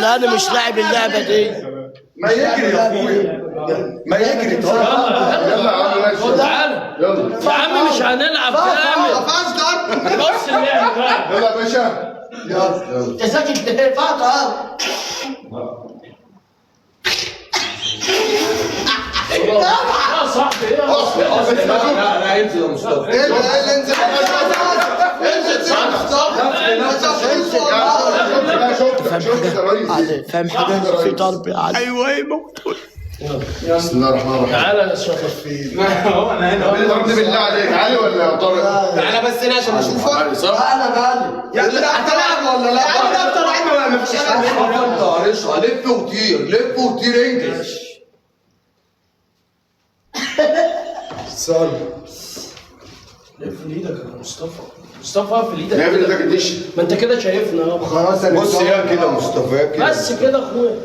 لا انا مش لاعب اللعبه دي. ما يجري يا اخويا، ما يجري. يلا يا عم ماشي. تعالى يلا يا عم مش هنلعب كامل. بص اللعب بقى. يلا يا باشا. يلا انت ساكت ليه؟ فاضل يا صاحبي ايه لا انزل يا مصطفى. انزل فاهم حاجه في ضرب علي. ايوه ايه موجود. بسم الله الرحمن الرحيم. تعالى يا شرف. هو انا هنا ضربني بالله عليك علي ولا يا طارق؟ تعالى بس هنا عشان اشوفك. صح؟ انا غالي. يا ابني هتلعب ولا لا؟ يا ابني لعب ولا مفيش حاجه؟ انت قارشها لف وطير لف وطير انجز. سال لف ايدك يا مصطفى. مصطفى في ايدك. نعمل ايدك الدش. ما انت كده شايفنا اهو. خلاص انا بص يا كده مصطفى يا كده. بس كده اخويا.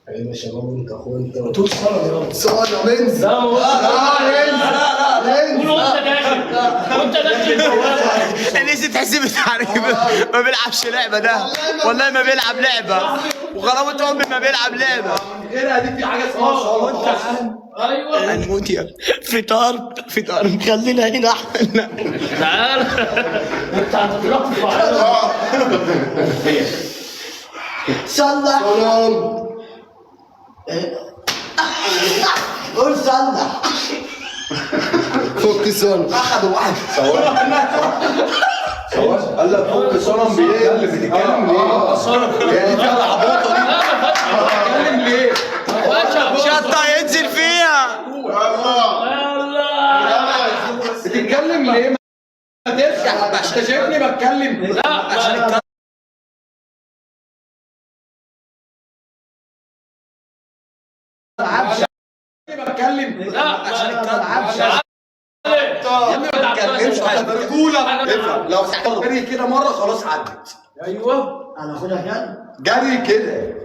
ايوه يا شباب انت اخويا انت تقول صلاة يلا. صالح انزل. لا ما قول وانت داخل. وانت داخل لسه تحسب التعريب ما بيلعبش لعبه ده والله ما بيلعب لعبه وغرامة امي ما بيلعب لعبه غيرها دي في حاجه اسمها صلاه. ايوه هنموت يا فطار مخلينا هنا احنا. تعالى انت هتضرب في صلح قول صلح فك سال. اخذوا واحد قال لك فك صنم بيتكلم بتتكلم ليه؟ يعني دي العباطه دي. بتتكلم ليه؟ شطه ينزل فيها بتتكلم ليه؟ ما تفتح انت شايفني بتكلم. لا بتكلم. لا يا ابني ما تتكلمش رجوله. لو جري كده مره خلاص عدت. ايوه انا اخدها جري كده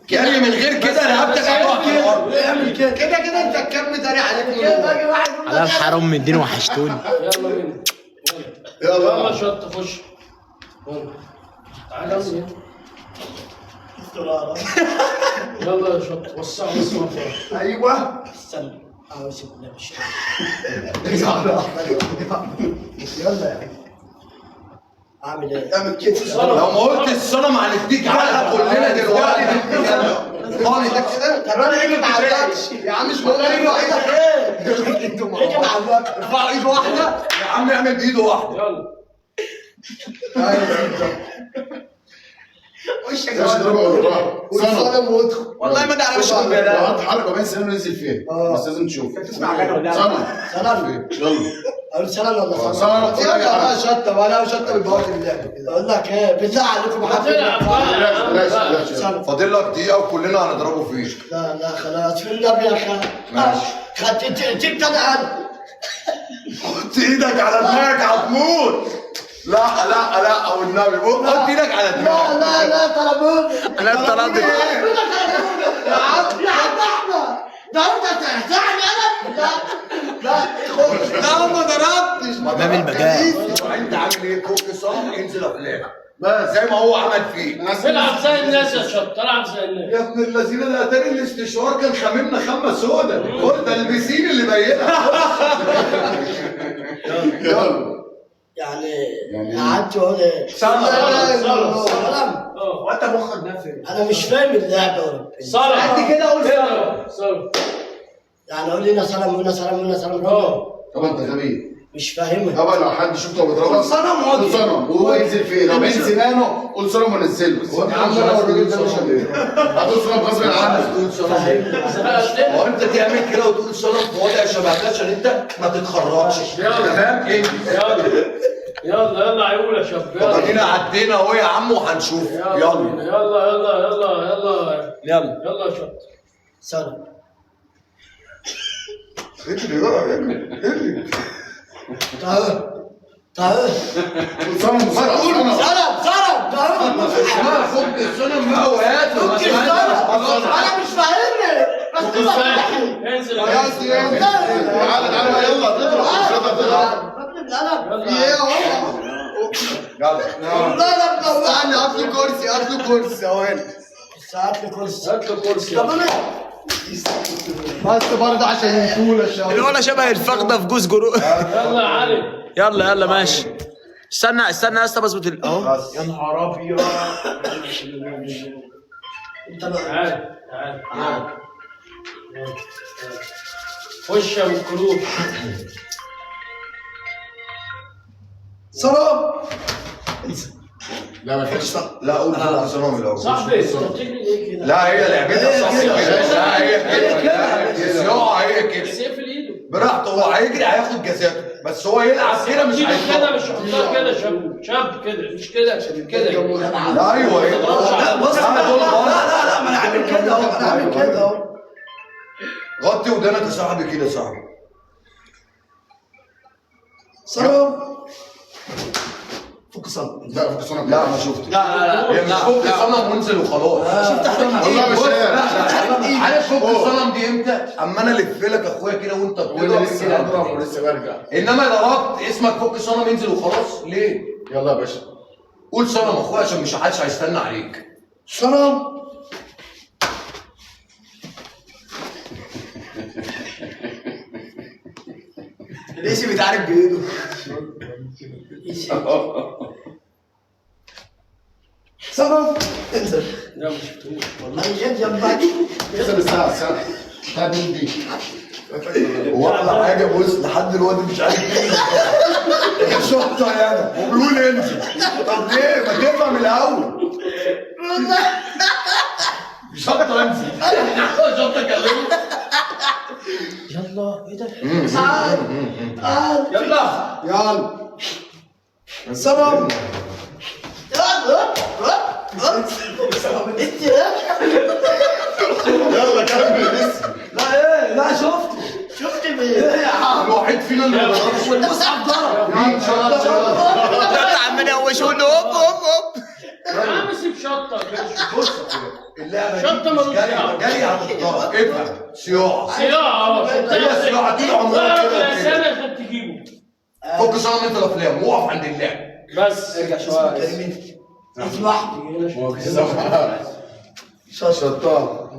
جري من غير كده رقبتك هتقع. اعمل كده كده انت الكم داري عليك. على الحرام من الدين وحشتوني. يلا بينا. يلا يلا شط خش. تعالى يلا يا شط وسع واسمع فوق. ايوه استنى اعوذ بالله من الشيطان. يلا يا عم اعمل ايه؟ اعمل كده. لو ما قلت الصنم هنديك علقه كلنا دلوقتي. خالص كده. طب انا ايه ما عملتش يا عم مش بقول لك ايدك ايه؟ انتوا ما عملتش ارفع ايد واحده. يا عم اعمل بايده واحده. يلا وش يا ماشي ضربه ولا راح؟ صنم وادخل والله ما تعرفش من لو بلاد. هتحرك وبين سنه ننزل فين؟ بس لازم تشوف. تسمع حاجه ولا سنه سلام يلا. اقول سلام ولا سلام. سلام؟ يلا انا شطه وانا شطه بالبواقي اللعبه اقول لك ايه بالله عليكم هتلعب بقى. سلام. فاضل لك دقيقه وكلنا هنضربه فيه. لا خلاص في النبي يا اخي ماشي. خدت انا حط ايدك على دماغك هتموت. لا والنبي حط ايدك على دماغك. لا طلبوني انا طلبت يا عم احمد ده انت تهزعني انا لا ما ضربتش امام المجال انت عامل ايه؟ فك صنم انزل افلام بس زي ما هو عمل فيك. العب زي الناس يا شط. العب زي الناس. يا ابن الذين ده اتاري الاستشوار كان خاممنا خامه سودا. خد ده البسين اللي بينها. يلا. يعني قعدت اقول ايه سلام. وانت مخك نافذ. انا مش فاهم اللعبه صلاة قد كده قول صلاة. يعني اقول لنا سلام وهنا سلام وهنا سلام طب انت غبي. مش فاهمها طبعا لو حد شفته بيضربه قول صنم قول صنم وهو ينزل فين؟ لو بين سنانه قول صنم ونزله. يا عم انا والراجل ده مش هتقول صنم غصب عنك. تقول صنم. هو انت تعمل كده وتقول صنم في وضع شبه كده عشان انت ما تتخرجش. فاهم ايه؟ يلا عيول يا شباب. ادينا عدينا اهو يا عم وهنشوف. يلا يلا يا شط. سلام اجري بقى اجري. تعال قول صنم بسرعه. سلام فك الصنم بقى وهات. فك الصنم انا مش فاهمني بس انزل تعالى يلا تضرب. مش هتقدر تضرب. في ايه اهو يلا والله لا منور. استنى هات له كرسي هات له كرسي ثواني. هات لي كرسي. هات له كرسي. طب انا بس برضه عشان ينطول الشباب. الولا شبه الفخده في جوز جرو. يلا يا علي. يلا يلا ماشي. استنى استنى يا اسطى بظبط اهو. يا نهار ابيض. انت بقى. تعال تعال. خش يا ابو الكروب. سلام. لا ما فيش. لا قول فوق صنم الاول. صاحبي انت بتجري ليه كده؟ لا هي لعبتها صح كده. كده. لا هي كده. لا هي كده. سيف ايده. براحته هو هيجري هياخد جزاته بس هو يلعب كده مش كده هيطلع. مش حطها كده شاب كده مش كده كده. لا ايوه ايه. لا بص لا ما انا عامل كده اهو. انا عامل كده اهو. غطي ودانك يا صاحبي كده يا صاحبي. سلام. فك صنم. لا فوق صنم. لا ما شفتش. لا هي مش فك صنم وانزل وخلاص. شفت حرام والله مش بص، عارف. عارف فك الصنم دي امتى؟ اما انا الف لك اخويا كده وانت وانا بتضرب لسه كده. بضرب ولسه برجع. انما ضربت اسمك فك صنم ينزل وخلاص ليه؟ يلا يا باشا. قول صنم اخويا عشان مش حدش هيستنى عليك. سلام. ليش بيتعارك بايده؟ سلام. انزل. لا ما شفتوش والله جد جنبك. انزل الساعة. هات مين دي؟ هو احلى حاجه بص لحد دلوقتي مش عارف ايه. شطه يعني وبيقول انزل. طب ليه؟ ما تفهم الاول. شطه انزل. شطه كلمه. يلا ايه ده؟ يلا يلا. سلام. يلا كمل لسه. لا ايه لا شفت ايه يا عم. الوحيد فينا اللي ما ضربش. والمصحف ضرب. مين شطه؟ انت عمال يهوشوا له هوب هوب هوب. يا عم سيب شطه كده. بص يا اخويا اللعبه دي شطة مش ملوش جري دعوة. جري هتتضرب افهم صياعه. صياعه هي صياعه طول عمرها كده يا كده. سنه عشان تجيبه. فك صنم انت الافلام وقف عند اللعب. بس ارجع شويه. اسمح شطار.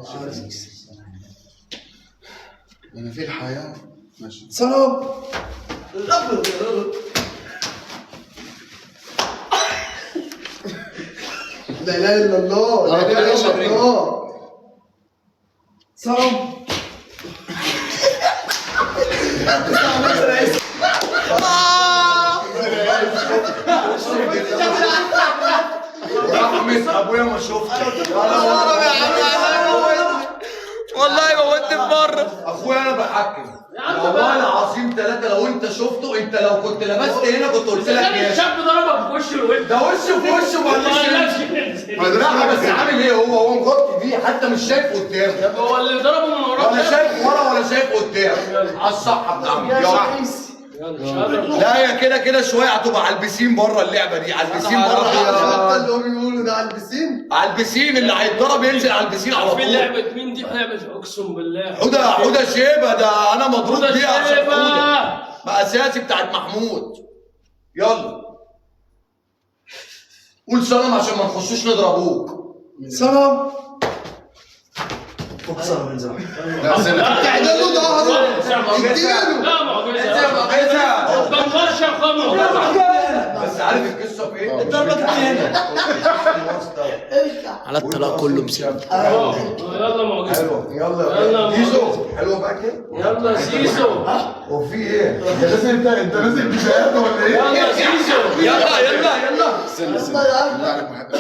انا في الحياة. ماشي. سلام. لا اله الا الله. لا اله الا الله. سلام. رحمة ابويا ما شفت. والله موتني في مره. اخويا انا بحكم يا عم والله بقى. العظيم ثلاثة لو انت شفته انت لو كنت لبست هنا كنت قلت لك كان يا الشاب ضربك في وش الود. ده وش في وش ما ومعلش قالكش لا بس عامل ايه هو مغطي بيه حتى مش شايف قدامه هو اللي ضربه من وراه. ولا شايف ورا ولا شايف قدام على الصح بتاعهم يلا لا هي كده كده شويه هتبقى على البسين بره اللعبه دي على البسين بره اللي هو بيقولوا ده على البسين. على البسين اللي هيتضرب ينزل على البسين على في طول. لعبة مين دي؟ لعبة اقسم بالله حوده شيبه ده انا مضروب حودة بيها عشان شيبة. حوده مقاساتي بتاعت محمود. يلا قول سلام عشان ما نخشوش نضربوك. سلام. فك صنم من زمان. لا سنة. تعدلوا ظهره. اديله. لا معجزة بنغرش يا خمر. بس عارف القصه في ايه؟ الضربة كانت هنا. على الطلاق كله بسبب. يلا معجزة. حلو يلا يلا يا سيسو حلو بقى كده. يلا سيسو. هو في ايه؟ انت نازل بشهاده ولا ايه؟ يلا سيسو. يلا استنى بالله عليك ما حد.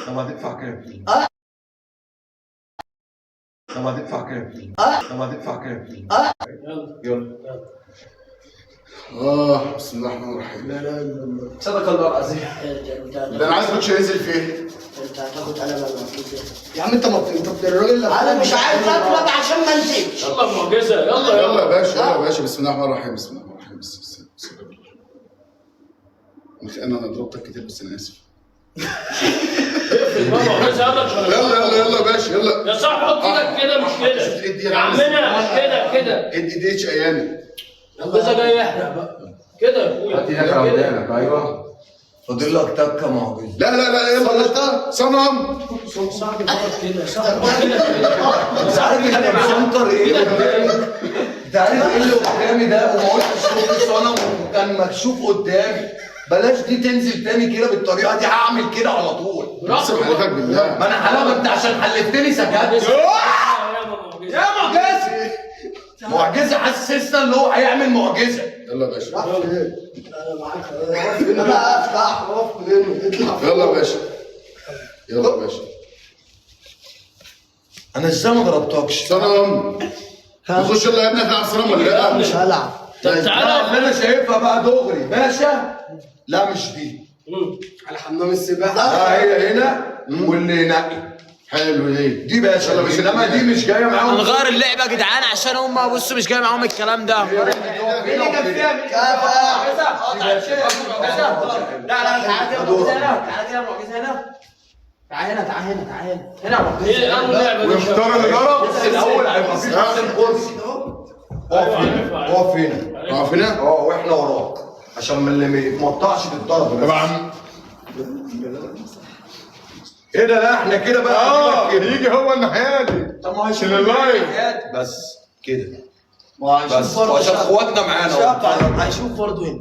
طب هتدفع كام؟ طب هتدفع كام؟ طب هتدفع كام؟ يلا بسم الله الرحمن الرحيم. صدق الله العظيم. ده انا عايز كوتش ينزل فين؟ انت هتاخد قلم ولا يا عم انت الراجل انا مش عايز اطلب عشان ما انزلش. يلا معجزة. يلا يا باشا يلا يا باشا بسم الله الرحمن الرحيم. بسم الله الرحمن الرحيم. بسم الله. انا ضربتك كتير بس انا اسف. يلا يا باشا يلا. يا صاحبي حط ايدك كده مش كده يا عمنا مش كده ادي ديتش ايامي. المعجزة جاي يحرق بقى كده يا اخويا. ايدك على ودانك ايوه. فاضل لك تكه معجزه. لا لا لا يلا صنم. صاحبي غلط كده، صاحبي كده. انت عارف انا بسنطر ايه قدامي؟ انت عارف ايه اللي قدامي ده؟ وما قلتش شوف صنم وكان مكشوف قدامي. بلاش دي تنزل تاني كده بالطريقه دي، هعمل كده على طول. اقسم حلفك بالله. ما انا حلاوه انت عشان حلفتني سكت. يا معجزه معجزه، حسسنا اللي هو هيعمل معجزه. يلا يا باشا. انا معاك. انا افتح وقف اطلع. يلا يا باشا. يلا يا باشا. انا ازاي ما ضربتكش؟ صنم. نخش يلا يا ابني هتلعب صنم ولا لا؟ مش هلعب. طب تعالى. انا شايفها بقى دغري باشا. لا مش دي. على حمام السباحه. لا هي هنا واللي ينقي. حلو دي باشا، انما دي مش جايه معاهم. هنغير اللعبه يا جدعان عشان هم بصوا مش جاي معاهم الكلام ده. اللي كان فيها لا تعالى كده معجزه هنا. تعالى كده معجزه هنا. تعالى هنا تعالى هنا تعالى هنا معجزه. ايه اول لعبه دي؟ ويختار اللي ضرب بس الاول هيبقى في تحت الكرسي. اقف هنا اقف هنا. اقف هنا. واحنا وراك عشان ما اللي ما يتمطعش تتضرب. طبعا. ايه ده؟ لا احنا كده بقى. يجي هو الناحيه دي. طب ما هيشوف اللايف. بس كده. بس عشان اخواتنا معانا. هيشوف برضه هنا.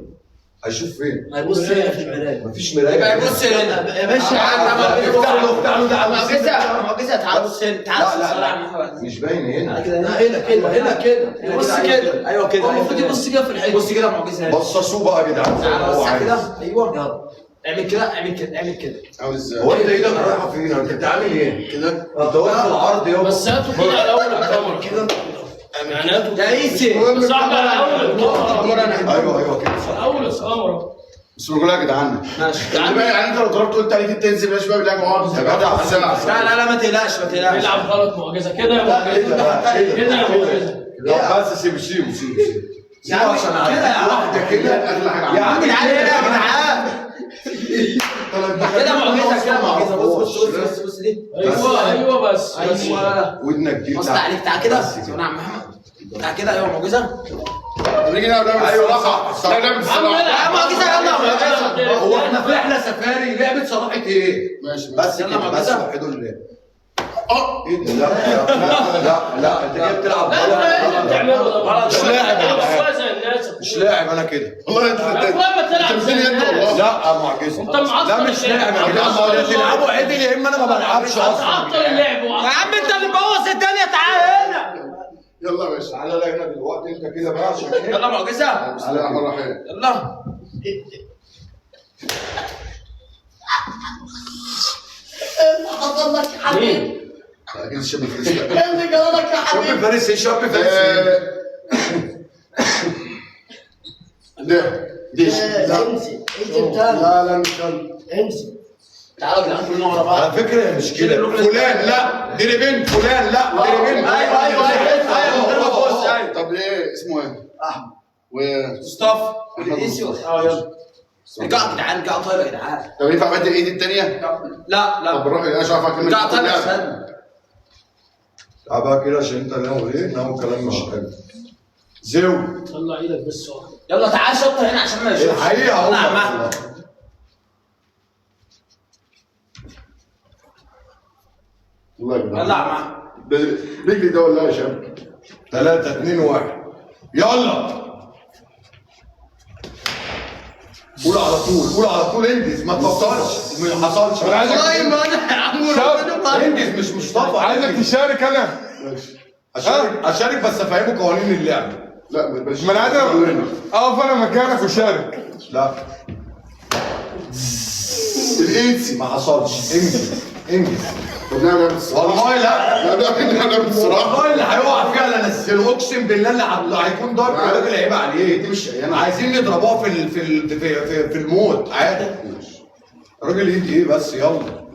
هيشوف فين؟ هيبص هنا في المرايه. مفيش مرايه. يبقى يبص هنا يا باشا. افتح له ده معجزه تعالى بص هنا. تعالى لا لا مش باين هنا. هنا كده بص كده. ايوه كده. المفروض يبص كده في الحته. بص كده معجزه هنا. بصصوا بقى يا جدعان. تعالى هو بص عايز. كده. ايوه يلا اعمل كده اعمل كده اعمل كده. عامل ازاي؟ هو انت ايدك رايحه فين؟ انت بتعمل ايه؟ كده انت واقف في العرض يابا. بس هاتوا كده على اول الكاميرا كده. يعني هاتوا يا عيسى صاحبي على اول الكاميرا. ايوه كده صح. اول الكاميرا. بس بقول لك يا جدعان. ماشي. يعني بقى يعني انت لو ضربت قلت عليك تنزل يا شباب اللعبه عارض. يا جدع لا ما تقلقش ما تقلقش. بيلعب غلط معجزه كده يا معجزه. كده يا معجزه. لا بس سيبه يا عم عشان كده يا عم. واحده كده. اغلى حاجه يا عم تعالى هنا يا جدعان. كده معجزه كده معجزه. بص دي. ايوه بس. ايوه ودنك دي. بص عليك تعالى كده. انا عم محمد تعالى كده. ايوه معجزه. نيجي نلعب ايوه الصراحه. صح. لا لعبه الصراحه. معجزه يلا معجزه. هو احنا في رحله سفاري لعبه صلاح ايه؟ ماشي بس يلا كده بس معجزة. وحدوا الله. ايه ده؟ لا انت كده بتلعب غلط. مش لاعب يا جدعان. مش لاعب انا كده. والله انت بتمثيل يد والله. لا معجزه. انت معطل. لا مش لاعب يا جدعان. ما هو تلعبوا عدل يا اما انا ما بلعبش اصلا. تعطل اللعب يا عم انت اللي مبوظ الدنيا. تعالى هنا. يلا يا باشا. تعالى لا هنا دلوقتي انت كده بقى عشان ايه؟ يلا معجزه. بسم الله الرحمن الرحيم. يلا حصل لك يا حبيبي. اكيد الشاب الفلسطيني. ايه اللي جرى لك يا شاب حبيبي؟ فارس ايه؟ شاب فارس ايه؟ ده ديش. انزل تاني. لا مش كان. انزل. تعالوا يا جدعان كلنا ورا بعض. على فكره مش كده. فلان لا دربين. فلان لا دربين. ايوه طب ايه اسمه ايه؟ احمد. مصطفى. فينيسيوس. يلا ارجعوا يا جدعان. ارجعوا طيب يا جدعان. طب ينفع بدل الايد الثانيه؟ لا طب نروح انا مش عارف اكمل. ارجع طيب استنى. تعال بقى كده عشان انت ناوي ايه؟ ناوي كلام مش حلو. زو. طلع ايدك بس واحده. يلا تعال شطر هنا عشان ما نشوفش. الحقيقه اهو. لا ما والله يا جدعان. يلا ما رجلي ده ولا يا شباب؟ 3 2 1 يلا. قول على طول. قول على طول. انجز ما تبطلش. ما حصلش. انا عايزك انجز مش مصطفى. عايزك تشارك انا. ماشي. اشارك بس افهمه قوانين اللعبه. لا بلاش. ما انا عايز اقف انا مكانك وشارك. لا الايدسي. ما حصلش. انجز. طب نعمل لعبه الصراحه. والله لا. لا نعمل لعبه الصراحه. والله اللي هيقع فيها لا نزله. اقسم بالله اللي هيكون ضرب يا راجل عيب عليه. دي مش انا عايزين نضربوها في الموت عادي. الراجل يدي ايه بس يلا.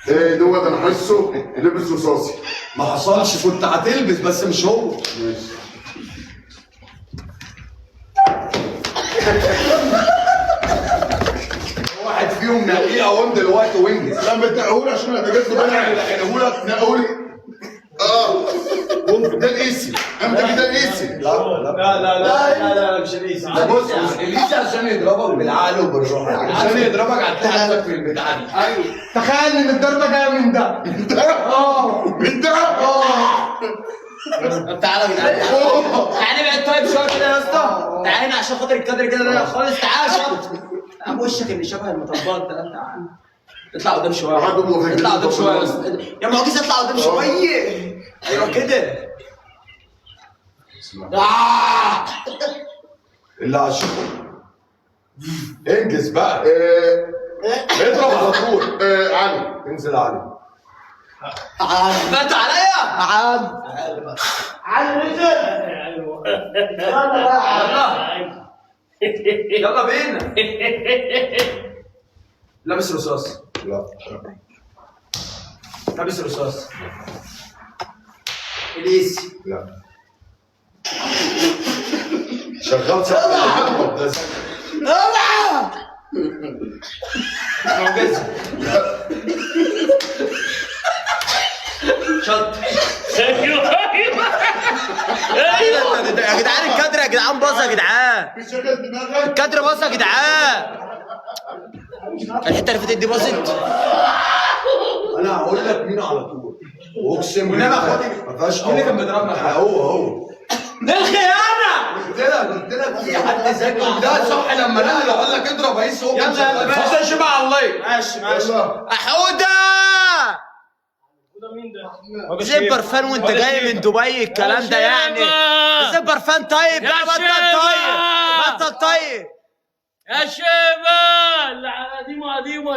ايه دوت انا حاسه لبس رصاصي. ما حصلش. كنت هتلبس بس مش هو. ماشي. واحد فيهم نقيه اهو دلوقتي وانجز. لا ما تنقهولي عشان انا جبت بالي. نقهولك. نقهولي. اه ممكن ده الايسي. انت كده نسي. لا مش اليسا. ده بص اليسا عشان يضربك بالعقل وبالروح، عشان يضربك هتلاقي نفسك في البتاع دي. ايوه تخيل ان الضربه جايه من ده. من ده طب تعالى يا جدعان، تعالى بعد طيب شويه كده يا اسطى، تعالى عشان خاطر الكادر كده ضيق خالص، تعالى شط ابو وشك اللي شبه المطبات ده، تعالى اطلع قدام شويه، اطلع قدام شويه يا اسطى يا معجز، اطلع قدام شويه، ايوه كده. اللي هشوفه انجز بقى، اضرب على طول. علي انزل علي. فانت عليا علي نزل. يلا بينا. لابس رصاص، لا لابس رصاص. اليسي لا شغال صح. معجزة شط. يا جدعان الكادر يا جدعان باظ يا جدعان، الكادر باظ يا جدعان، الحته اللي فاتت دي باظت. انا هقول لك مين على طول، واقسم والنبي بالله اخواتي ما فيهاش. مين اللي كان بيضربنا؟ هو دي الخيانه. قلت لك في حد ذكي ده صح لما نقل وقال لك اضرب هيس هو. يلا يلا ماشي شبع على الله. ماشي حوده زي برفان وانت جاي من دبي الكلام ده يعني، زي برفان طيب بقى، بطل طيب يا شيبة قديمة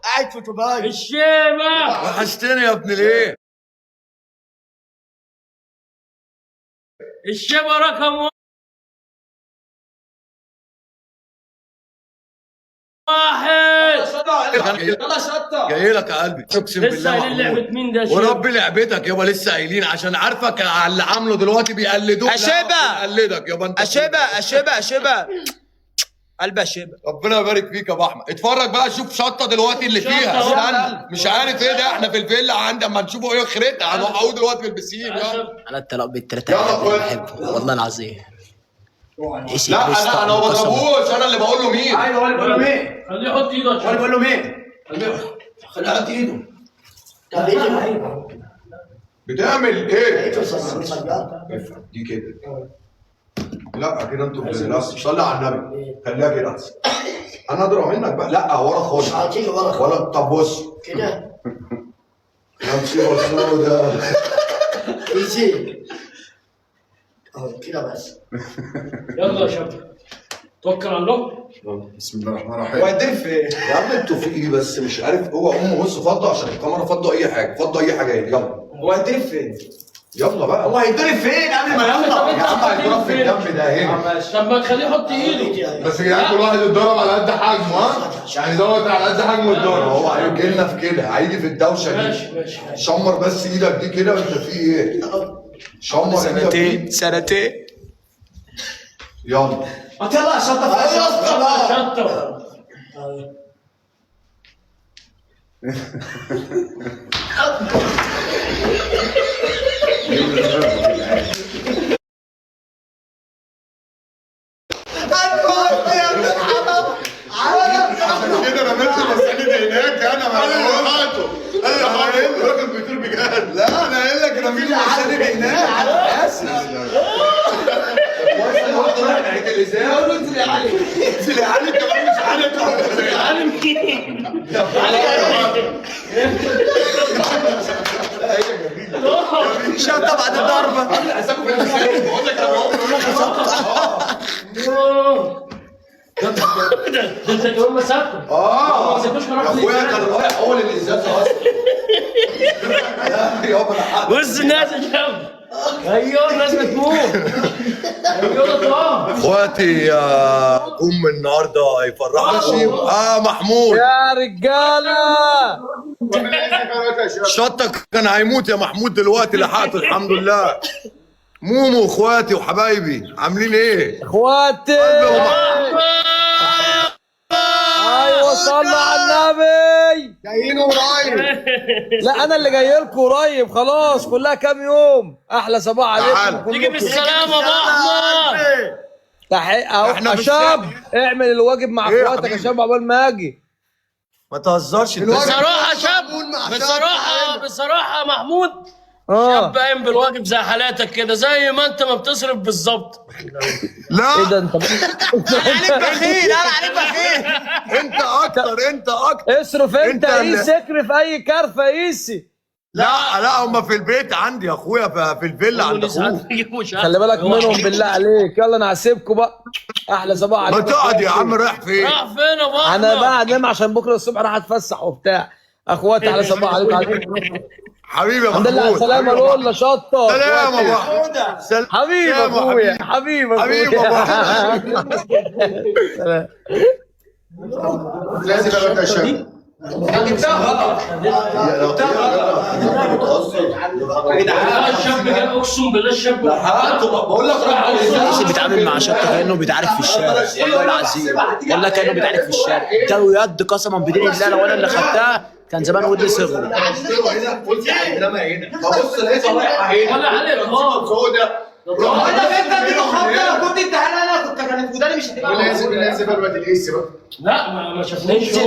قاعد في دبي. الشيبة وحشتني يا ابن الايه. الشيبة رقم 1. يلا شطه جاي لك يا قلبي اقسم لسه بالله قايلين محمود. لعبة مين ده يا شيبة؟ ورب لعبتك يابا لسه قايلين عشان عارفك على اللي عامله دلوقتي بيقلدوك. يا شيبة. بيقلدك يابا انت. اشبه قلب اشبه. ربنا يبارك فيك يا ابو احمد. اتفرج بقى شوف شطه دلوقتي اللي فيها. شطة استنى مش عارف ايه ده، احنا في الفيلا عندي اما نشوفه ايه خريطه هنوقعوه دلوقتي في البسين. يلا انا الطلاق بالتلاتة يلا يا اخويا. بحبه والله العظيم. لا انا ما بضربوش، انا اللي بقول له مين. ايوه هو اللي بقول له مين؟ خليه يحط ايده هو اللي بقول له مين؟ خليه يحط ايده. طب ايه بتعمل ايه؟ ده؟ دي كده. لا كده انتوا لا صلي على النبي خليها كده احسن. انا اضرب منك بقى. لا ورا خالص. هتيجي ورا ولا طب بص كده. يا مصيبه سودا. يجي اهو كده بس. يلا يا شباب توكل على الله. بسم الله الرحمن الرحيم. وهيدرب في ايه؟ يا عم انتوا في ايه بس مش عارف. هو بص فضوا عشان الكاميرا، فضوا اي حاجه، فضوا اي حاجه. يلا هو هيدرب فين؟ يلا بقى. هو هيدرب فين قبل ما يلا؟ يا عم هيضرب في الجنب ده هنا. طب ما تخليه يحط ايده. بس يا جدعان كل واحد يتضرب على قد حجمه، ها؟ يعني دوت على قد حجمه يتضرب. هو هيجي لنا في كده، هيجي في الدوشه دي. ماشي شمر بس ايدك دي كده وانت في ايه؟ شمر ايدك دي. سنتين يلا ما يلا شطه في شطة. كده رميت لي مسألة هناك انا ما الراجل بيطير بجد. لا انا قايل لك رمي لي مساند هناك على حاسس. انا قلت رايح ناحيه الازاز. انزل يا علي. انزل يا علي كمان مش علي شطه بعد الضربه. حسابه في المساند بقول لك انا ده انت كمان مسكته. اه ما سبتوش يا خلاص. اخويا كان رايح اول الازاز اصلا. لا يابا انا حق. بص الناس يا شباب. ايوه الناس بتموت. ايوه طبعا. اخواتي ام النهارده هيفرحوا. محمود يا رجاله شطك كان هيموت يا محمود دلوقتي لحقته الحمد لله. مومو اخواتي وحبايبي عاملين ايه؟ اخواتي ايوه صلوا على النبي. جايين قريب. لا انا اللي جاي لكم قريب خلاص، كلها كام يوم. احلى صباح عليكم تيجي كلكم. بالسلامه يا احمد. تحقيق اهو إحنا يا مش شاب، اعمل الواجب مع إيه يا اخواتك يا حبيبي؟ شاب عقبال ما اجي. ما تهزرش انت. بصراحه يا شاب، بصراحه يا محمود، شاب قايم بالواجب زي حالاتك كده، زي ما انت ما بتصرف بالظبط. لا ايه ده انت عليك بخيل، انا عليك بخيل. انت اكتر، انت اكتر. اصرف انت، انت اللي- قيس اكرف اي كرفه قيسي. لا هم في البيت عندي يا اخويا، في الفيلا عند اخوك. خلي بالك منهم بالله عليك. يلا انا هسيبكم بقى. احلى صباح ما عليكم. تقعد يا عم، رايح فين؟ راح فين يا ابو انا احمد؟ بقى انام عشان بكره الصبح راح اتفسح وبتاع. اخواتي احلى صباح عليكم. حبيبي يا الحمد لله على محمود. السلامه. لولا شطه. سلام يا ابو سلام. حبيبي يا أبو اخويا، حبيبي حبيبي اخويا. سلام. لازم ابدا يا شباب. الشاب جاب، اقسم بالله الشاب بقول لك الناس اللي بيتعامل مع شطه كانه بيتعارك في الشارع، والله العظيم والله كانه بيتعارك في الشارع. اداله يد قسما بدين الله لو انا اللي خدتها كان زمان ودني صغر. ببص لقيتها رايحه هنا. ولا عليك انت دي خبطه، كنت انت انا كانت وداني مش هتبقى لازم ابدا القيس بقى. لا ما شافنيش. قلت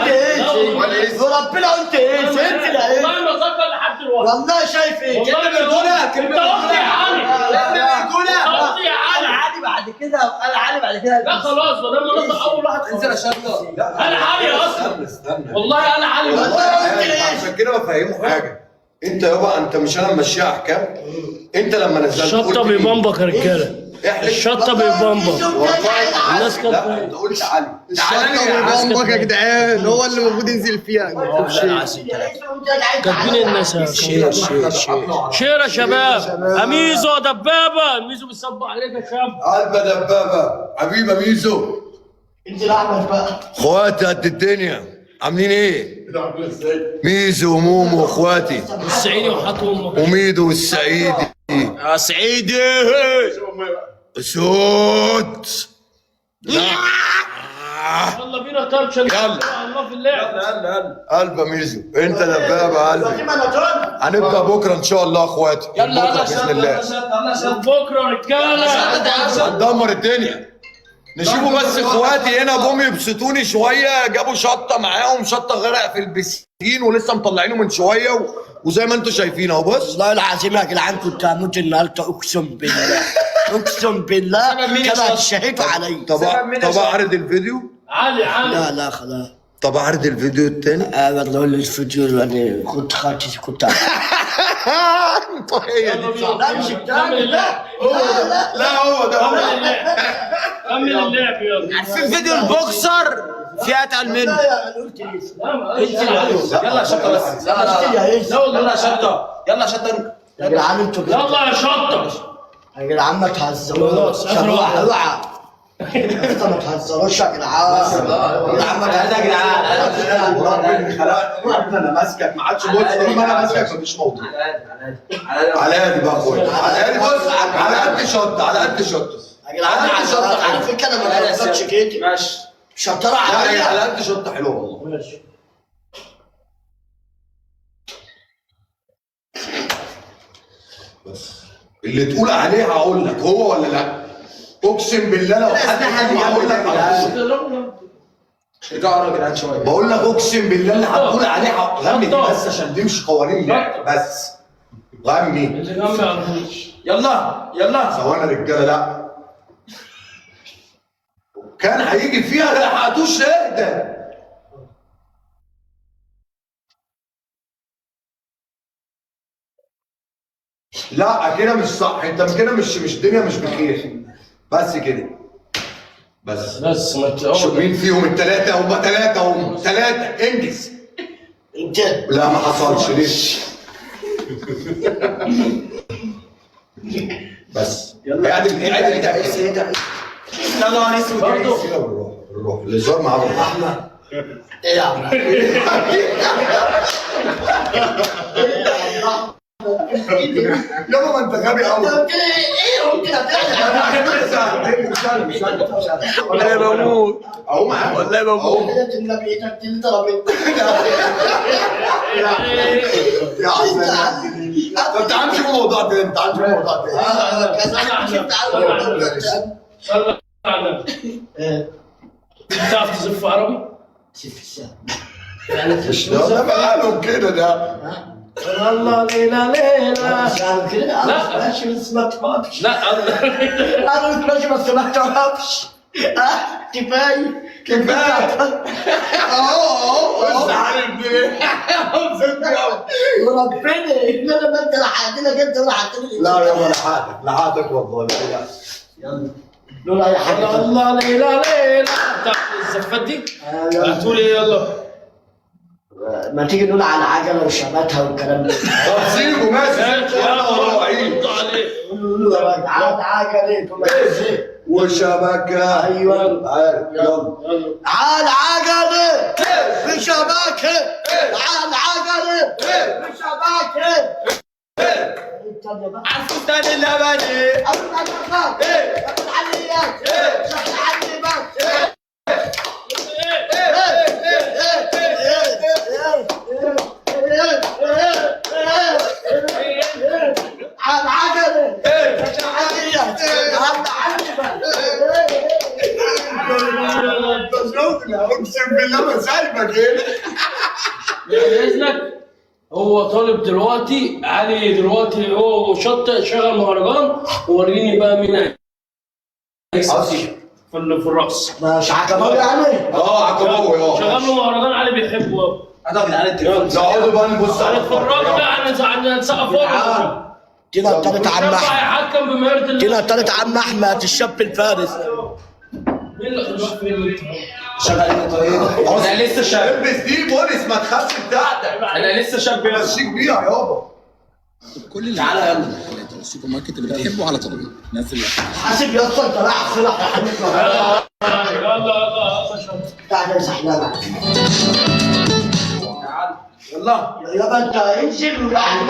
ايه؟ وربنا قلت ايه؟ انت اللي ايه؟ والله ما ذكر لحد دلوقتي. والله شايف ايه؟ والله كلمة رجولة، انت كلمة قلت يا علي. رجولة. قلت يا علي. انا علي بعد كده، انا علي بعد كده. لا خلاص، ما دام نطق اول واحد انزل يا شطه. انا علي اصلا. والله انا علي. عشان كده بفهمه حاجه. انت يابا، انت مش انا ممشيها احكام. انت لما نزلت الشطه بيبمبك يا رجاله. الشطه بيبمبك. الناس لا كانت انت قلت علي. تعالى بامبك يا جدعان، هو اللي المفروض ينزل فيها. كاتبين الناس. شير شير يا شباب. اميزو دبابه، اميزو بيصب عليك يا شاب. قلبه دبابه حبيبه ميزو. انت الاحمد بقى. اخواتي قد الدنيا عاملين ايه؟ ميزو ومومو اخواتي، السعيدي وحط امك وميدو والسعيدي. يا سعيدي سود. يلا بينا طب عشان يلا. الله في اللعب. قلبه ميزو، انت دبابه قلبي. هنبدا بكره ان شاء الله اخواتي. بكره باذن الله بكره رجاله هندمر الدنيا. نشوفوا بس اخواتي هنا جم يبسطوني شويه، جابوا شطه معاهم، شطه غرق في البسين ولسه مطلعينه من شويه وزي ما انتم شايفين اهو. بص والله العظيم يا جدعان كنت هموت النهارده، اقسم بالله اقسم بالله كانوا هتشهدوا عليا. طب اعرض الفيديو. علي لا خلاص. طب اعرض الفيديو التاني. والله الفيديو اللي كنت خاطي كنت هي دي صح. لا مش الكلام ده. لا هو ده هو. كمل اللعب يلا. عارفين فيديو البوكسر في اتقل منه. يلا يا شطه بس. يلا يا شطه. يلا يا شطه. يا جدعان انتوا يلا يا شطه. يا جدعان ما تهزروش. اوعى انتوا ما تهزروش يا جدعان. يا جدعان ما ربنا انا ماسكك ما عادش. بص طول ما انا ماسكك مفيش موضوع. على قد بقى اخويا، على قد. بص على قد شطه، على قد شطه. يا جدعان على فكره انا ما بغلطش كده. ماشي. شطاره لا هي عليا. على قد شطه حلوه والله. ماشي. بس اللي تقول عليه هقول لك هو ولا لا. اقسم بالله لو حد هقول لك على طول. ارجعوا يا جدعان شويه. بقول لك اقسم بالله اللي هتقول عليه غمي دي بس عشان تمشي قوانين اللعب بس. غمي. اللي جنبي على الوش. يلا. ثواني رجاله. لا كان هيجي فيها لا حقتوش. اهدى. لا كده مش صح. انت كده مش الدنيا مش بخير. بس كده بس ما شوف مين فيهم الثلاثه. هم ثلاثه انجز. انت لا ما حصلش ليش. بس قاعد يا نهار اسود. الروح الهزار مع احمد. ايه يا عم؟ يابا ما انت غبي قوي. قلت لي ايه؟ قلت لي هتعمل. انا بموت. اهو معاك والله موجود. كده النبي ايدك تضرب. يا عم طب تعال نشوف موضوع تاني، تعال نشوف موضوع تاني. صلى على النبي. بتعرف تزف عربي؟ ده مالهم كده ده. الله ليلة ليلة. كده لا. ماشي بس ما تفهمش. لا انا ماشي بس ما تعرفش. كفايه اهو بس عارف ايه؟ وربنا انما ما انت لحقتنا انت لحقتني. لا يابا لحقتك والله. يلا نقول اي حاجه. الله ليلة ليلة. بتعرف الزفات دي؟ هتقول ايه يلا؟ ما تيجي نقول على العجله وشبكها والكلام ده. طب سيبه ماشي. رد عليه. قولوا يا راجل على عجله وشبكه. ايوه عارف يلا. على عجله بشبكه. على عجله بشبكه. على الفستان اللبني. اقسم بالله ما سايبك ايه. بإذنك هو طالب دلوقتي علي دلوقتي هو شغل مهرجان ووريني بقى مين هيكسب في الرقص. مش عجبه يعني؟ عجبوه شغل له مهرجان علي بيحبه قوي. هذا من على التليفون. نقعدوا بقى نبص على هنتفرج بقى هنسقف فوق. كده ابتدت عم الشاب احمد. هيحكم بمهارة كده ابتدت عم احمد الشاب الفارس. مين اللي خلاص فين؟ شغال طيب. انا لسه شاب. البس دي بوليس ما تخافش بتاعتك. انا لسه شاب. مشيك بيها يابا. كل اللي تعالى يلا. السوبر ماركت اللي بتحبه على طول نزل. حاسب يا اسطى انت رايح فرح يا حبيبي. يلا تعالى امسح لنا. يلا يابا انت انزل وراح.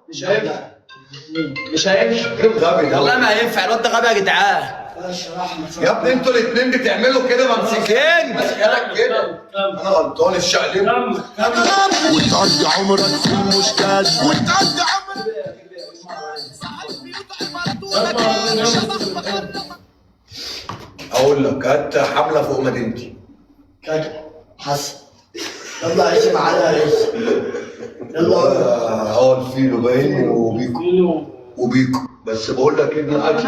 مش هينفع. غبي ده. والله ما هينفع الواد ده غبي يا جدعان. يا ابني انتوا الاثنين بتعملوا كده ممسكين. ماسكينك كده. انا غلطان الشقلب. وتعدي عمرك في المشكل وتعدي عمرك. اقول لك هات حمله فوق مدينتي. كده حسن. يلا عيش معانا يا عيش. يلا هو الفيل وباين وبيكو بس بقول لك ابن الاكل.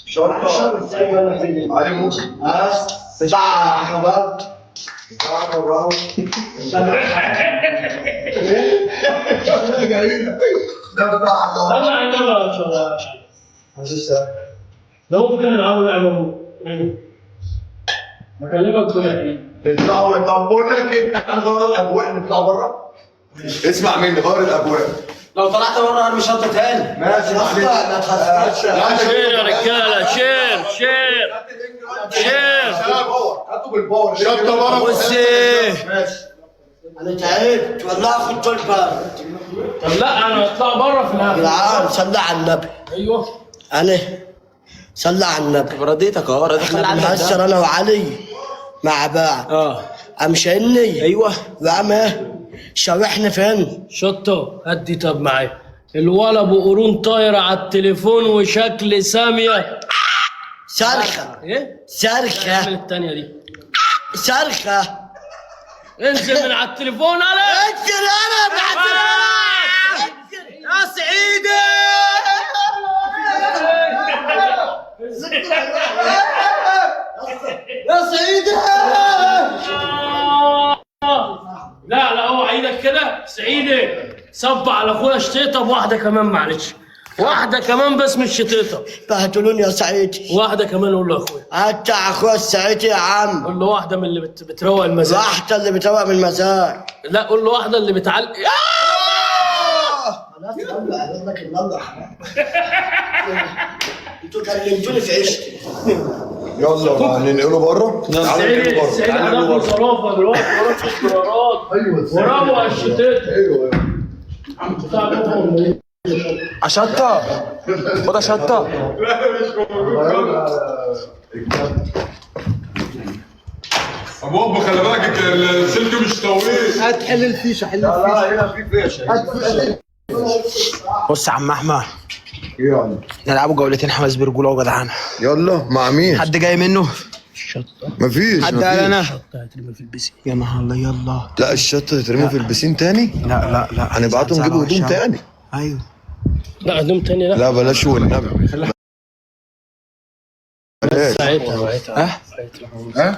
شرطة علي ممكن طلع النبى ان شاء الله. لو ممكن نلعب لعبه بكلمك دلوقتي. طب بقول لك انت كان غير الابواب نطلع بره. اسمع مني غير الابواب. لو طلعت بره ارمي شنطه تاني. ماشي معلش. شير يا رجاله، شير شير شير. هاتوا بالباور. شطه بره. بصي انا تعبت والله اخد طول بارد. طب لا انا اطلع بره في الهواء. جدعان صلى على النبي. ايوه انا صلى على النبي. رضيتك اهو، رضيتك. احنا بنهزر انا وعلي مع بعض. قام شايلني. ايوه. وقام ايه شاوحني فين؟ شطه ادي. طب معايا الولا ابو قرون طايره على التليفون وشكل ساميه. صرخه ايه؟ صرخه اعمل الثانيه دي. صرخه. انزل من على التليفون على انزل انا يا سعيدي. يا سعيدي. لا لا هو عيدك كده سعيدي. صب على اخويا شطيطه بواحده كمان معلش. واحده كمان بس مش شطيطه. بهدلوني يا سعيدي. واحده كمان قول له اخويا. انت اخويا السعيدي يا عم. قول له واحده من اللي بتروق المزاج. واحده اللي بتروق من المزاج. لا قول له واحده اللي بتعلق. خلاص اقول لك النضح. انتوا كلمتوني في عيشتي. يلا ننقله بره. سعيدي سعيدي هناخد زرافه دلوقتي وراه القرارات. وروق الشتات. ايوه بتاع ده شطه. خدها شطه. ابو ابو خلي بالك السلك مش طويل. هتحل الفيشه. حل الفيشه. هنا في فيشه. بص يا عم احمد، ايه يعني؟ نلعبوا جولتين حماس برجوله وجدعانه. يلا مع مين؟ حد جاي منه؟ مفيش. حد قال انا؟ هترمي في البسين. يا نهار الله. يلا. لا الشطه تترمي في البسين تاني؟ لا هنبعتهم يجيبوا هدوم تاني. ايوه. لا هدوم تاني لا. لا بلاش والنبي. بلاش. ساعتها ساعتها لا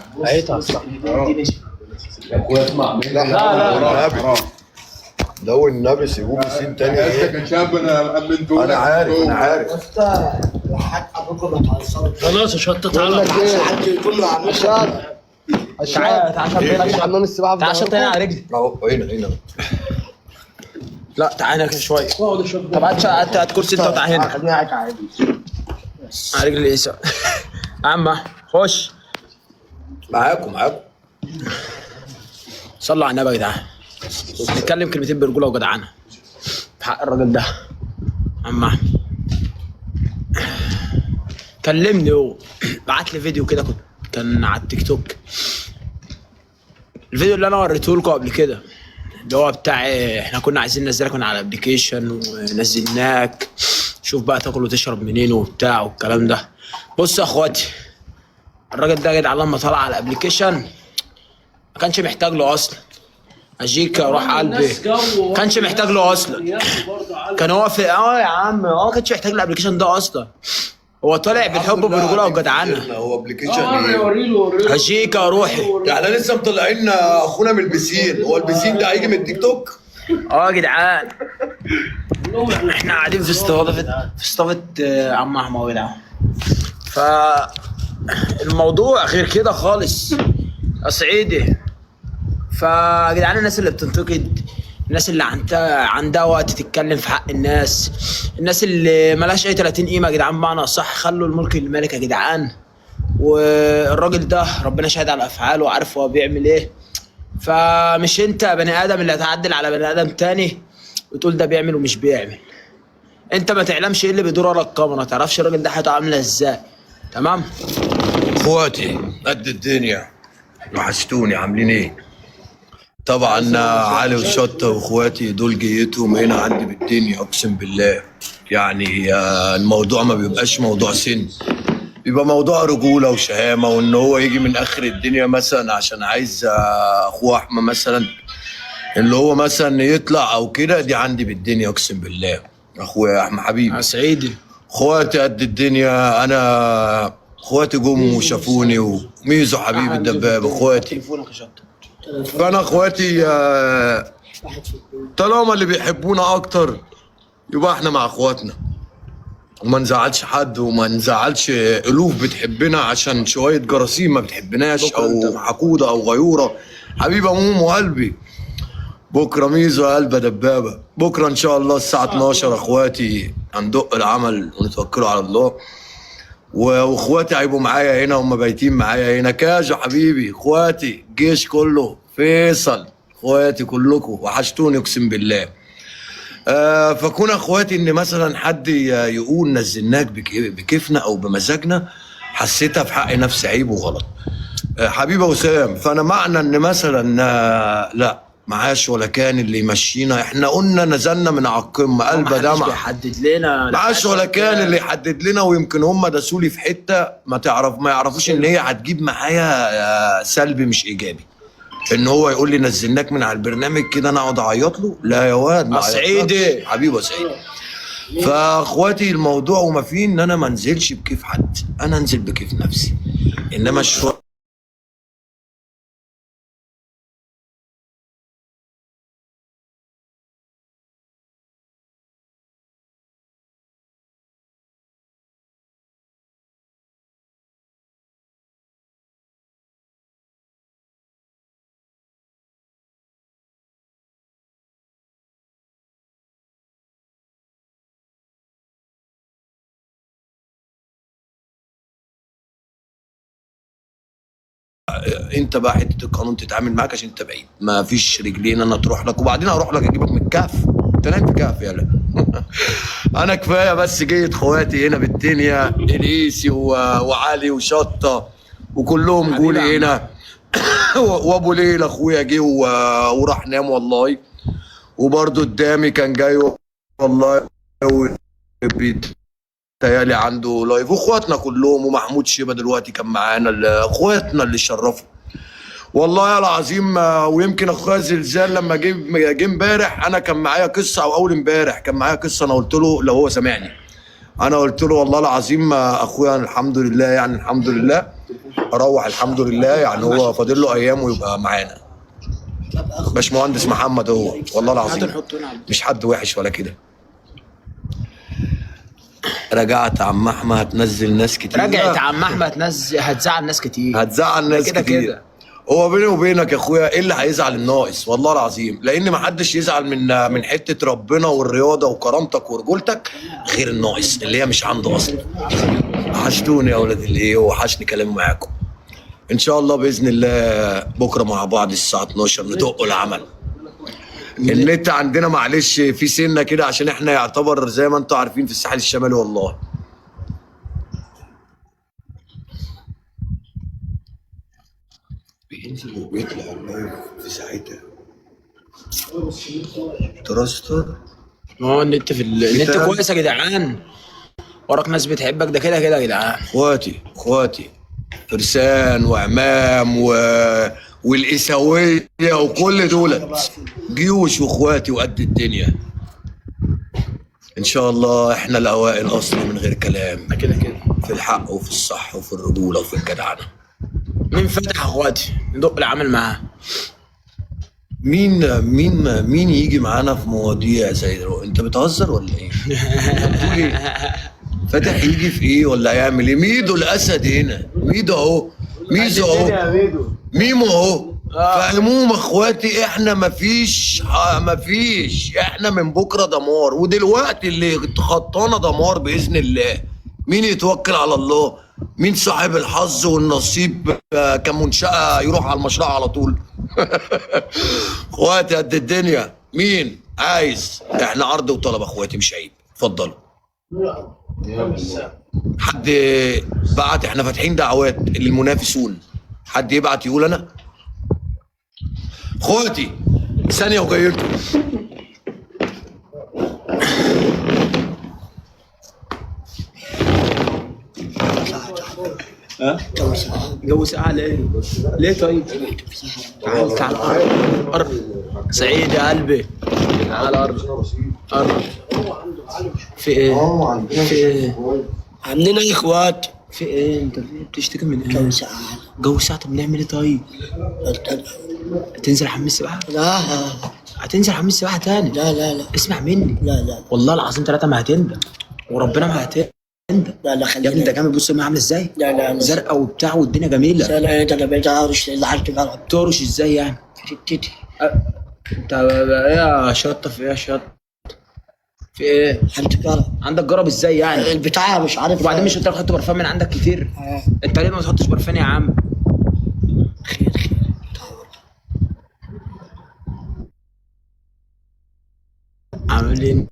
ده والنبي سيبوه بسين تاني. انت كان شاب انا امنته. انا عارف. وحد ابوكم ما تهزروا. خلاص يا شطه تعالى. حد يقول له عم تعالى حمام السباحه. تعالى شط هنا على رجلي. اهو هنا. لا تعالى كده شويه. اقعد يا شطه. طب هات كرسي انت وتعالى هنا خليني قاعد عادي. على رجلي اليسار. يا عم خش. معاكم. صلوا على النبي يا جدعان. نتكلم كلمتين برجوله وجدعانه في حق الراجل ده. عم احمد كلمني هو، بعت لي فيديو كده كان على التيك توك. الفيديو اللي انا وريته لكم قبل كده اللي هو بتاع احنا كنا عايزين ننزلك من على الابلكيشن ونزلناك. شوف بقى تاكل وتشرب منين وبتاع والكلام ده. بص يا اخواتي، الراجل ده يا جدعان لما طلع على الابلكيشن ما كانش محتاج له اصلا. اجيك روح قلبي، ما كانش محتاج له اصلا. كان هو في يا عم ما كانش محتاج الابلكيشن ده اصلا. هو طالع بالحب بالرجوله والجدعنه. هو ابلكيشن ايه؟ وريله اجيك يا روحي. يعني لسه مطلعين اخونا من البسين. هو البسين ده هيجي من التيك توك؟ يا جدعان احنا قاعدين في استضافه عم احمد يا جدعان. فالموضوع غير كده خالص يا صعيدي. فيا جدعان الناس اللي بتنتقد، الناس اللي عندها وقت تتكلم في حق الناس اللي ملهاش اي 30 قيمه يا جدعان، بمعنى اصح خلوا الملك للملك يا جدعان. والراجل ده ربنا شاهد على افعاله وعارف هو بيعمل ايه. فمش انت بني ادم اللي هتعدل على بني ادم تاني وتقول ده بيعمل ومش بيعمل. انت ما تعلمش ايه اللي بيدور ورا الكاميرا، ما تعرفش الراجل ده حياته عامله ازاي. تمام اخواتي قد الدنيا وحشتوني، عاملين ايه؟ طبعا علي وشطه واخواتي دول جيتهم هنا عندي بالدنيا اقسم بالله. يعني الموضوع ما بيبقاش موضوع سن، بيبقى موضوع رجوله وشهامه، وان هو يجي من اخر الدنيا مثلا عشان عايز اخوه احمد مثلا اللي هو مثلا يطلع او كده. دي عندي بالدنيا اقسم بالله. اخويا احمد حبيبي يا سعيدي، اخواتي قد الدنيا. انا اخواتي جم وشافوني، وميزو حبيبي الدباب اخواتي. فانا اخواتي طالما اللي بيحبونا اكتر يبقى احنا مع اخواتنا، وما نزعلش حد، وما نزعلش الوف بتحبنا عشان شويه جراثيم ما بتحبناش او حقوده او غيوره. حبيبي اموم وقلبي، بكره ميزو يا قلبه دبابه، بكره ان شاء الله الساعه 12 اخواتي هندق العمل ونتوكلوا على الله، واخواتي هيبقوا معايا هنا، هم بايتين معايا هنا. كاجو حبيبي، اخواتي الجيش كله، فيصل، اخواتي كلكم وحشتوني اقسم بالله. فكون اخواتي ان مثلا حد يقول نزلناك بكيفنا او بمزاجنا، حسيتها في حق نفسي عيب وغلط. حبيبي وسام، فانا معنى ان مثلا لا معاش ولا كان اللي يمشينا، احنا قلنا نزلنا من على القمه قلبه دمع، بيحدد لنا معاش ولا كان اللي يحدد لنا. ويمكن هم داسولي في حته ما يعرفوش ان هي هتجيب معايا سلبي مش ايجابي، ان هو يقول لي نزلناك من على البرنامج كده انا اقعد اعيط له. لا يا واد، ما سعيدي حبيبي يا سعيدي. فاخواتي الموضوع وما فيه ان انا ما انزلش بكيف حد، انا انزل بكيف نفسي. انما انت بقى حته القانون تتعامل معاك عشان انت بعيد، ما فيش رجلين انا تروح لك، وبعدين اروح لك اجيبك من الكهف، انت نايم في كهف يالا. انا كفايه بس جيت اخواتي هنا بالدنيا، اليسي وعلي وشطه وكلهم جولي هنا. وابو ليل اخويا جه وراح نام والله، وبرده قدامي كان جاي والله تيالي عنده لايف، واخواتنا كلهم، ومحمود شيبه دلوقتي كان معانا، اخواتنا اللي شرفوا والله العظيم. ويمكن اخويا زلزال لما جه امبارح انا كان معايا قصه، او اول امبارح كان معايا قصه، انا قلت له لو هو سامعني، انا قلت له والله العظيم اخويا الحمد لله، يعني الحمد لله اروح الحمد لله، يعني هو فاضل له ايام ويبقى معانا. باشمهندس محمد هو والله العظيم مش حد وحش ولا كده. رجعت عم احمد هتنزل ناس كتير، رجعت عم احمد هتزعل ناس كتير، هتزعل ناس كده كتير كده. هو بيني وبينك يا اخويا ايه اللي هيزعل الناقص والله العظيم، لان ما حدش يزعل من حته ربنا والرياضه وكرامتك ورجولتك غير الناقص اللي هي مش عنده اصلا. وحشتوني يا اولاد الايه، وحشني كلامي معاكم. ان شاء الله باذن الله بكره مع بعض الساعه 12 ندق العمل. النت عندنا معلش في سنه كده عشان احنا يعتبر زي ما انتم عارفين في الساحل الشمالي والله. بينزل وبيطلع اللايف في ساعتها تراستر. ما هو النت النت كويس يا جدعان، وراك ناس بتحبك، ده كده كده يا جدعان. اخواتي فرسان وعمام والإساوية وكل دولت جيوش واخواتي وقد الدنيا. ان شاء الله احنا الاوائل اصلا من غير كلام، كده كده في الحق وفي الصح وفي الرجوله وفي الجدعنه. مين فتح اخواتي ندق العمل معاه؟ مين يجي معانا في مواضيع زي ده؟ انت بتهزر ولا ايه؟ بتقول ايه؟ فاتح يجي في ايه ولا هيعمل ايه؟ ميدو الاسد هنا، ميدو اهو، ميزو اهو، ميمو اهو. فهموهم اخواتي احنا مفيش احنا من بكره دمار، ودلوقتي اللي خطانا دمار باذن الله. مين يتوكل على الله؟ مين صاحب الحظ والنصيب كمنشأة يروح على المشروع على طول؟ اخواتي قد الدنيا، مين عايز؟ احنا عرض وطلب اخواتي مش عيب، اتفضلوا. حد بعت احنا فاتحين دعوات للمنافسون، حد يبعت يقول انا اخواتي ثانيه وجايلكم. جو ساعة ليه طيب؟ تعال قرب. سعيد يا قلبي، تعال قرب. في ايه؟ عندنا يا اخوات في ايه انت بتشتكي من ايه؟ جو ساعة. جو ساعة. طب نعمل ايه طيب؟ هتنزل حمام السباحة؟ لا هتنزل حمام السباحة تاني؟ لا لا لا اسمع مني. لا والله العظيم 3 ما هتندم، وربنا ما هتندم. لا يا ابني انت جامد، بص الميه عامله ازاي؟ لا زرقاء وبتاع والدنيا جميله. لا ايه ده، انا بقيت اعرش اللي عارف العرب تورش ازاي يعني؟ تيتي انت ايه يا شطه؟ في ايه يا شطه؟ في ايه؟ انت جرب عندك جرب ازاي يعني؟ البتاع مش عارف. وبعدين مش قلت لك حط برفان من عندك كتير؟ انت ليه ما تحطش برفان يا عم؟ خير عاملين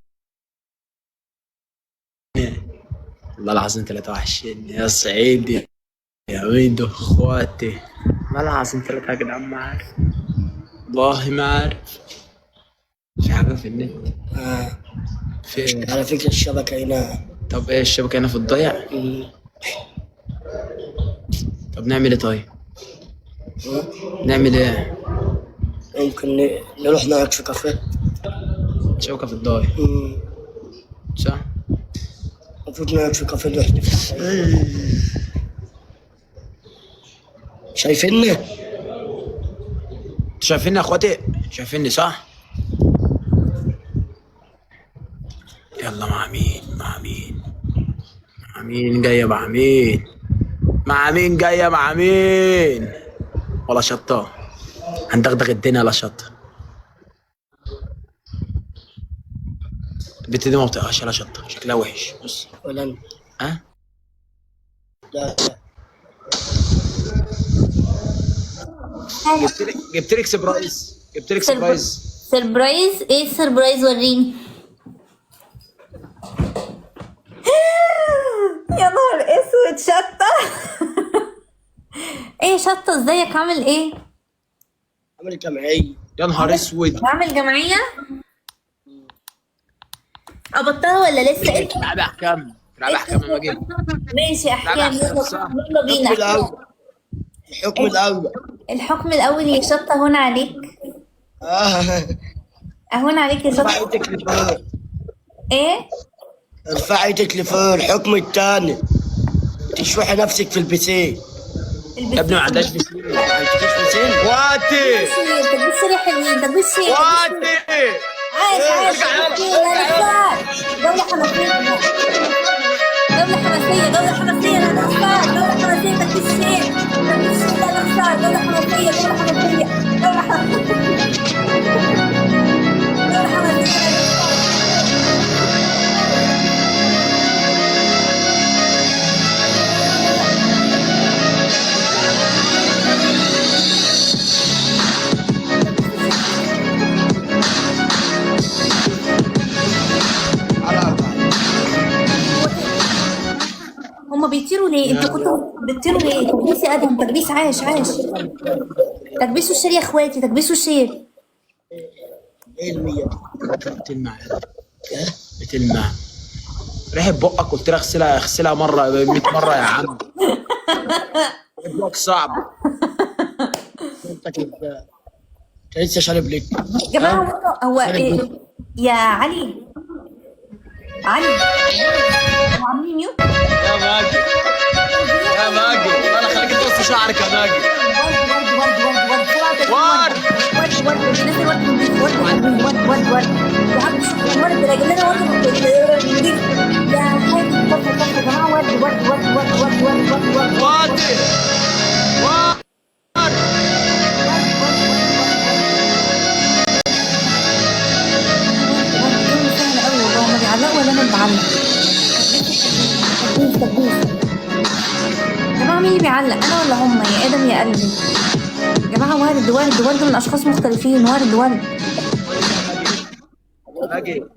والله العظيم 23 يا صعيدي يا ميدو اخواتي. والله العظيم 3 يا جدعان ما عارف، والله ما عارف. في حاجه في النت؟ في ايه؟ على فكرة الشبكة هنا. طب ايه الشبكه هنا في الضيع؟ طب نعمل ايه طيب؟ نعمل ايه؟ ممكن نروح نقعد في كافيه. شبكه في الضيع صح؟ المفروض نقعد في كافيه لوحدي. شايفيني؟ انتوا شايفيني يا اخواتي؟ شايفيني صح؟ يلا مع مين؟ مع مين؟ مع مين جاية؟ مع مين؟ مع مين جاية؟ مع مين؟ ولا شطة؟ هندغدغ الدنيا ولا شطة؟ البت دي ما بتقاش ولا شطة، شكلها وحش. بص ولا أنا. ها؟ لا جبت لك سبرايز. جبت لك سبرايز. سربرايز؟ ايه السربرايز؟ وريني. يا نهار اسود، شطة. ايه شطة، ازيك؟ عامل ايه؟ عامل جمعية. يا نهار اسود. بعمل جمعية؟ قبضتها ولا لسه؟ ايه؟ تلعبي احكام. تلعبي احكام لما اجي. ماشي احكام، يلا بينا. الحكم الأول. الحكم الأول يا شطة، هون عليك. أهون عليك يا ارفعي شطة. ايدك لفوق. ايه؟ ارفعي ايدك لفوق. الحكم الثاني تشوحي نفسك في البسين. يا ابني ما عندهاش بسين. ما عندكيش بسين؟ واتي تكبيس ريح حلوين، تكبيس ريح. واتي. عايش دولة حماسية. دولة حماسية، دولة حماسية، لا نختار. دولة حماسية، تكبيس ريح. تكبيس ريح، لا نختار. دولة حماسية، دولة حماسية، دولة حماسية. دولة حماسية. هما بيطيروا ليه؟ انتوا كنتوا بتطيروا ليه؟ تكبيس يا ادم، تكبيس. عاش. تكبيسوا الشير يا اخواتي، تكبيسوا الشير. ايه المية؟ بتلمع. بتلمع. ريحة بقك قلت لها اغسلها مرة 100 مرة يا عم. بقك صعب. انت لسه شارب لك. يا جماعة هو إيه؟ يا علي هو عاملين ميوت؟ يا ماجد يا ماجد، انا خليك تقص شعرك يا ماجد. ولا انا بعلق؟ تكبيس. يا جماعه مين اللي بيعلق، انا ولا هم؟ يا ادم يا قلبي. يا جماعه وارد من اشخاص مختلفين. وارد. ماجد